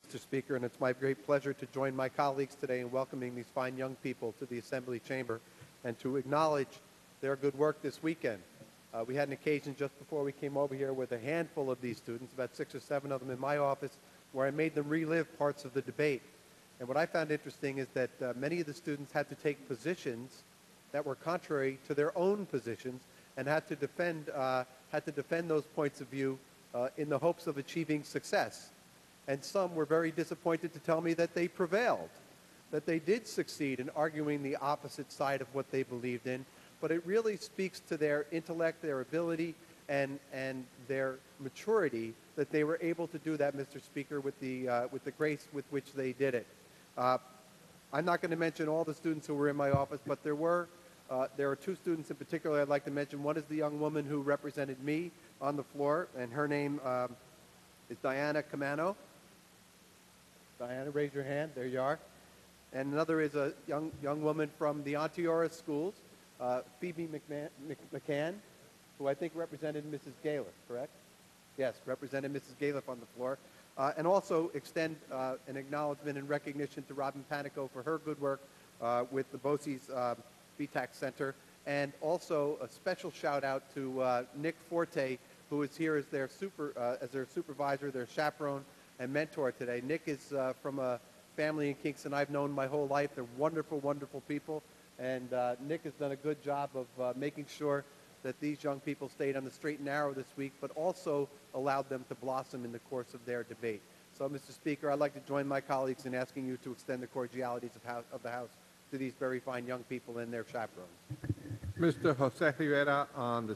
Mr. Speaker, and it's my great pleasure to join my colleagues today in welcoming these fine young people to the Assembly Chamber and to acknowledge their good work this weekend. We had an occasion just before we came over here with a handful of these students, about 6 or 7 of them in my office, where I made them relive parts of the debate. And what I found interesting is that many of the students had to take positions that were contrary to their own positions and had to defend those points of view in the hopes of achieving success. And some were very disappointed to tell me that they prevailed, that they did succeed in arguing the opposite side of what they believed in. But it really speaks to their intellect, their ability, and their maturity that they were able to do that, Mr. Speaker, with the grace with which they did it. I'm not going to mention all the students who were in my office, but there are 2 students in particular I'd like to mention. One is the young woman who represented me on the floor, and her name is Diana Camano. Diana, raise your hand. There you are. And another is a young woman from the Ontiora schools, Phoebe McCann, who I think represented Mrs. Galiff, correct? Yes, represented Mrs. Galiff on the floor. And also extend an acknowledgement and recognition to Robin Panico for her good work with the BOCES BTAC Center. And also a special shout out to Nick Forte, who is here as their supervisor, their chaperone, and mentor today. Nick is from a family in Kingston I've known my whole life. They're wonderful, wonderful people. And Nick has done a good job of making sure that these young people stayed on the straight and narrow this week, but also allowed them to blossom in the course of their debate. So, Mr. Speaker, I'd like to join my colleagues in asking you to extend the cordialities of the House to these very fine young people and their chaperones. Mr. Jose Rivera on the